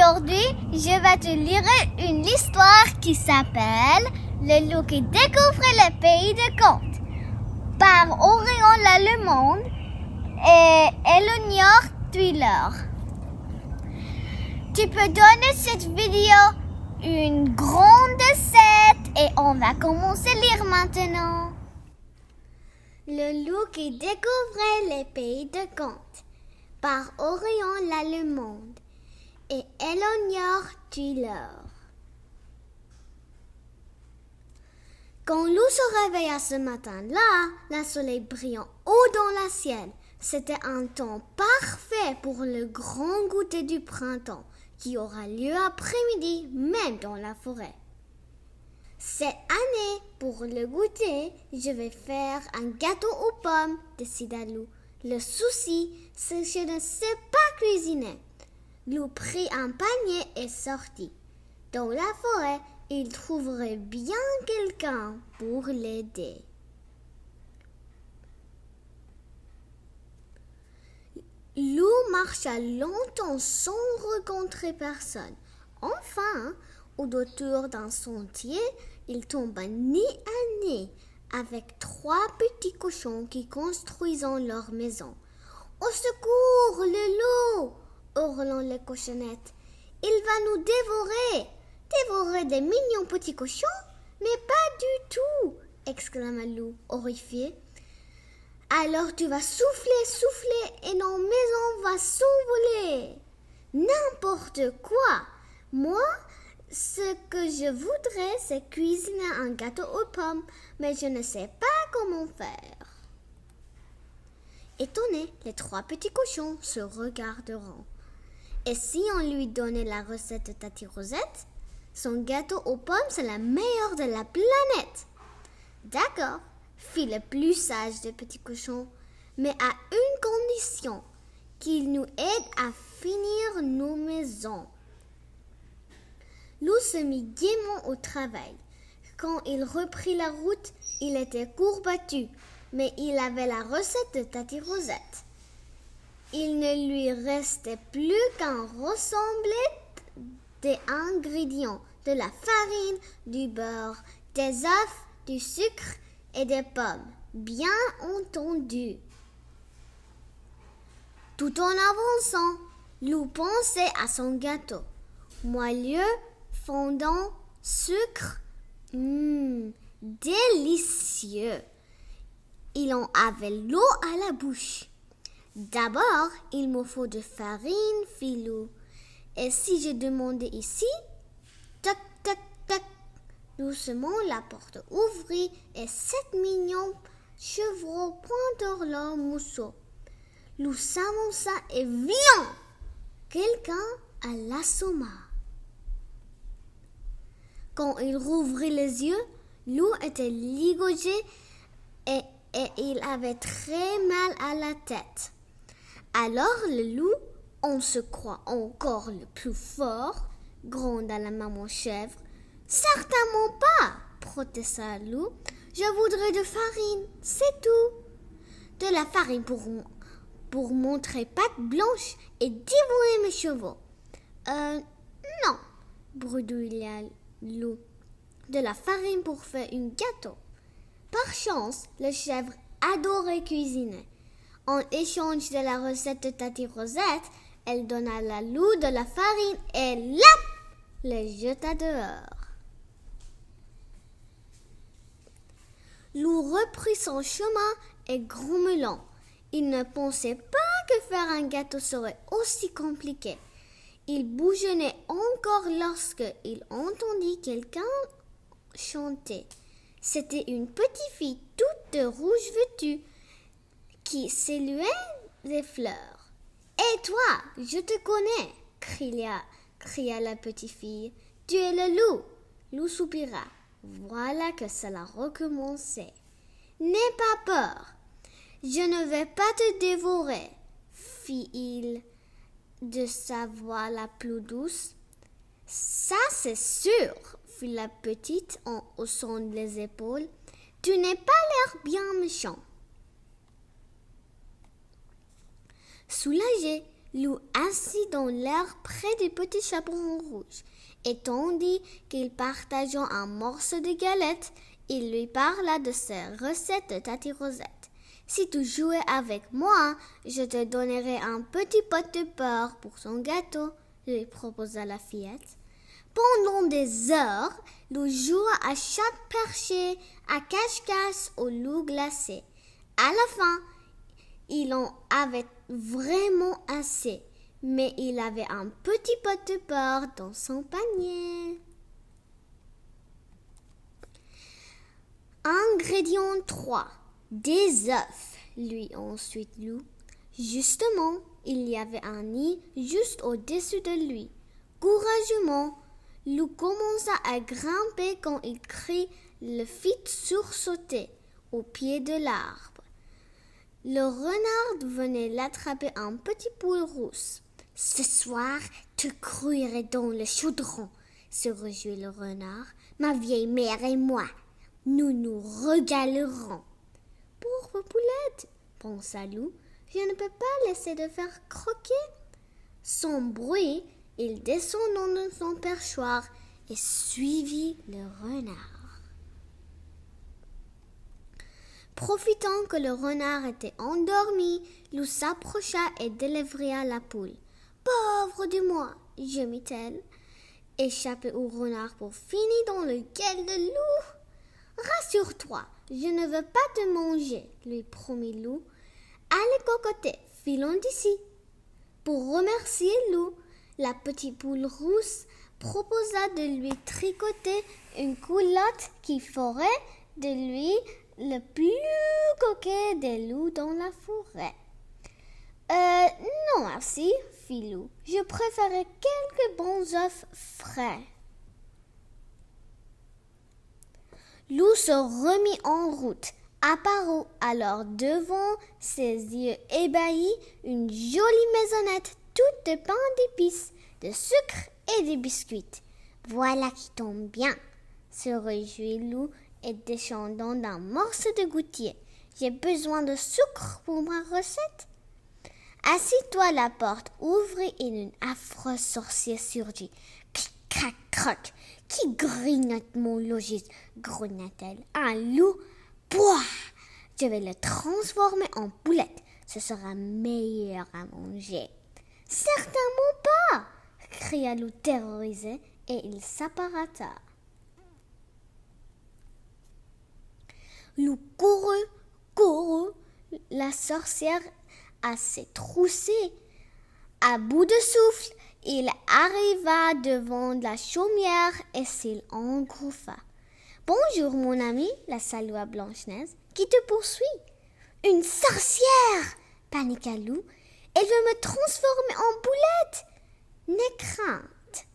Aujourd'hui, je vais te lire une histoire qui s'appelle Le loup qui découvre le pays de contes par Orion Lallemonde et Eleanor Twiller. Tu peux donner cette vidéo une grande 7 et on va commencer à lire maintenant. Le loup qui découvrait les pays de contes par Orion Lallemonde et Eleanor Twiller. Quand Lou se réveilla ce matin-là, le soleil brillant haut dans le ciel, c'était un temps parfait pour le grand goûter du printemps qui aura lieu après-midi, même dans la forêt. Cette année, pour le goûter, je vais faire un gâteau aux pommes, décida Lou. Le souci, c'est que je ne sais pas cuisiner. Lou prit un panier et sortit. Dans la forêt, il trouverait bien quelqu'un pour l'aider. Lou marcha longtemps sans rencontrer personne. Enfin, au détour d'un sentier, il tomba nez à nez avec 3 petits cochons qui construisaient leur maison. « Au secours, le loup !» hurlant les cochonnettes. « Il va nous dévorer !»« Dévorer des mignons petits cochons? Mais pas du tout !» exclama Lou, horrifié. « Alors tu vas souffler et nos maisons vont s'envoler. N'importe quoi. Moi, ce que je voudrais, c'est cuisiner un gâteau aux pommes, mais je ne sais pas comment faire. » Étonnés, les 3 petits cochons se regarderont. Et si on lui donnait la recette de Tati Rosette? Son gâteau aux pommes, c'est la meilleure de la planète. D'accord, fit le plus sage des petits cochons, mais à une condition, qu'il nous aide à finir nos maisons. Lou se mit gaiement au travail. Quand il reprit la route, il était courbattu, mais il avait la recette de Tati Rosette. Il ne lui restait plus qu'à rassembler des ingrédients, de la farine, du beurre, des œufs, du sucre et des pommes, bien entendu. Tout en avançant, Lou pensait à son gâteau. Moelleux, fondant, sucre, délicieux. Il en avait l'eau à la bouche. D'abord, il me faut de farine, fit Lou. Et si je demandais ici? Toc, toc, toc. Doucement, la porte ouvrit et 7 mignons chevreaux pointèrent leur mousseau. Lou s'avança et viens! Quelqu'un l'assomma. Quand il rouvrit les yeux, Lou était ligogé et il avait très mal à la tête. Alors le loup, on se croit encore le plus fort, gronda la maman chèvre. Certainement pas, protesta Lou. Je voudrais de farine, c'est tout. De la farine pour montrer patte blanche et dévorer mes chevaux. Non, bredouilla Lou. De la farine pour faire un gâteau. Par chance, le chèvre adorait cuisiner. En échange de la recette de Tati Rosette, elle donna à Lou de la farine et lap, le jeta dehors. Lou reprit son chemin et grommelant. Il ne pensait pas que faire un gâteau serait aussi compliqué. Il bougonnait encore lorsqu'il entendit quelqu'un chanter. C'était une petite fille toute de rouge vêtue qui saluait les fleurs. « Et toi, je te connais !» cria la petite fille. « Tu es le loup !» Lou soupira. Voilà que cela recommençait. « N'aie pas peur, je ne vais pas te dévorer, » fit-il de sa voix la plus douce. « Ça, c'est sûr !» fit la petite en haussant les épaules. « Tu n'es pas l'air bien méchant. » Soulagé, Loup assis dans l'herbe près du petit chaperon rouge, et tandis qu'il partageait un morceau de galette, il lui parla de ses recettes de Tati Rosette. Si tu jouais avec moi, je te donnerai un petit pot de beurre pour son gâteau, lui proposa la fillette. Pendant des heures, Loup joua à chat perché, à cache-cache, au loup glacé. À la fin, il en avait vraiment assez, mais il avait un petit pot de beurre dans son panier. Ingrédient 3. Des œufs, lui ensuite Loup. Justement, il y avait un nid juste au-dessus de lui. Courageusement, Loup commença à grimper quand il le fit sursauter au pied de l'arbre. Le renard venait l'attraper un petit poule rousse. « Ce soir, tu crouillerais dans le chaudron, » se réjouit le renard. « Ma vieille mère et moi, nous nous régalerons. » Pauvre poulette, pensa Loup, je ne peux pas laisser de faire croquer. Sans bruit, il descendit de son perchoir et suivit le renard. Profitant que le renard était endormi, Loup s'approcha et délavria la poule. « Pauvre de moi !» gemit-elle, échappée au renard pour finir dans le gueule de Loup. « Rassure-toi, je ne veux pas te manger, » lui promit Loup. « Allez cocoter, filons d'ici. » Pour remercier Loup, la petite poule rousse proposa de lui tricoter une culotte qui ferait de lui le plus coquet des loups dans la forêt. Non merci, fit Loup. Je préférais quelques bons œufs frais. Loup se remit en route. Apparut alors devant ses yeux ébahis une jolie maisonnette toute de pain d'épices, de sucre et de biscuits. Voilà qui tombe bien, se réjouit Loup et descendant d'un morceau de gouttière. J'ai besoin de sucre pour ma recette. Assis-toi à la porte, ouvrit et une affreuse sorcière surgit. Clic, crac, croc. Qui grignote mon logis, grogna-t-elle. Un loup? Pouah! Je vais le transformer en poulette. Ce sera meilleur à manger. Certainement pas! Cria Loup terrorisé et il s'apparata. Loup courut, la sorcière assez troussée. À bout de souffle, il arriva devant la chaumière et s'il engrouffa. « Bonjour mon ami, la salua Blanche-Neige. Qui te poursuit ?»« Une sorcière !» paniqua Loup. « Elle veut me transformer en poulette !»« N'aie crainte,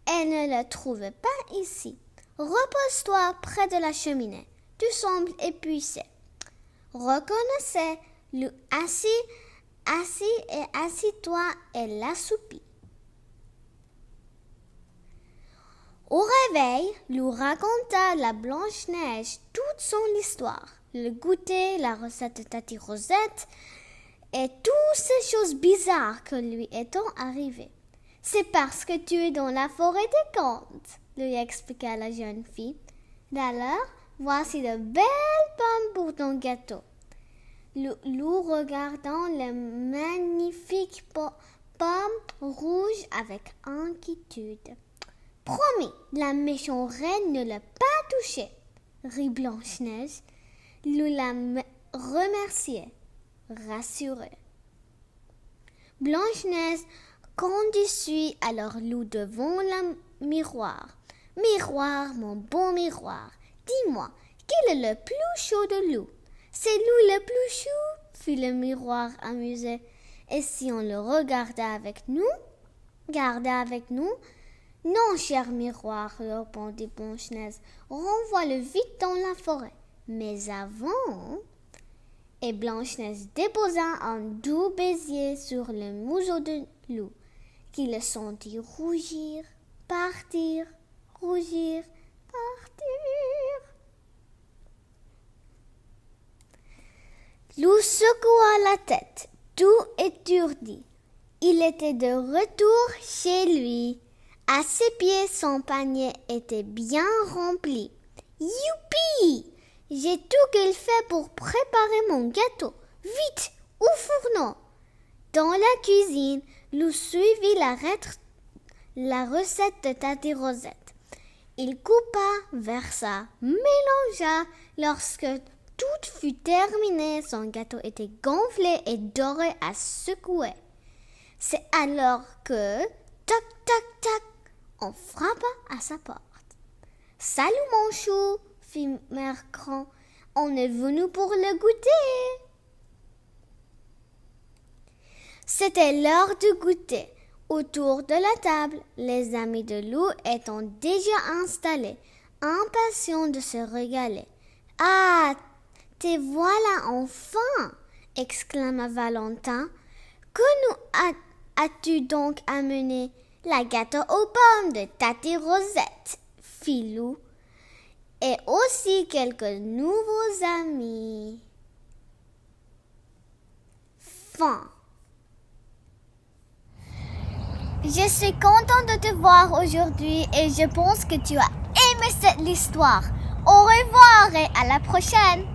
elle ne le trouve pas ici. Repose-toi près de la cheminée. Tu sembles épuisé. » Reconnaissez, Loup assis et assis-toi et l'assoupit. Au réveil, Loup raconta à la Blanche-Neige toute son histoire, le goûter, la recette de Tati Rosette et toutes ces choses bizarres que lui étant arrivées. « C'est parce que tu es dans la forêt des contes, » lui expliqua la jeune fille. « D'ailleurs, voici de belles pommes pour ton gâteau. » Loup regardant les magnifiques pommes rouges avec inquiétude. « Promis, la méchante reine ne l'a pas touchée, » rit Blanche-Neige. Loup la remerciait, rassurée. Blanche-Neige conduisit alors Loup devant le miroir. « Miroir, mon bon miroir, dis-moi, quel est le plus chaud de Loup ?»« C'est Loup le plus chaud, » fit le miroir amusé. « Et si on le regardait avec nous, non, cher miroir, répondit Blanche-Neige, renvoie-le vite dans la forêt. Mais avant... » Et Blanche-Neige déposa un doux baiser sur le museau de Loup, qui le sentit rougir, partir, rougir, partir. Loup secoua la tête, tout étourdi. Il était de retour chez lui. À ses pieds, son panier était bien rempli. Youpi! J'ai tout qu'il fait pour préparer mon gâteau. Vite, au fourneau! Dans la cuisine, Lou suivit la recette de Tati Rosette. Il coupa, versa, mélangea. Lorsque tout fut terminé, son gâteau était gonflé et doré à secouer. C'est alors que, tac, tac, tac, on frappa à sa porte. « Salut mon chou !» fit Mère Grand. « On est venu pour le goûter. » C'était l'heure du goûter. Autour de la table, les amis de Lou étant déjà installés, impatients de se régaler. « Ah, te voilà enfin !» exclama Valentin. « Que nous as-tu donc amené ?»« La gâteau aux pommes de Tati Rosette, » fit Lou. « Et aussi quelques nouveaux amis. » Fin. Je suis contente de te voir aujourd'hui et je pense que tu as aimé cette histoire. Au revoir et à la prochaine.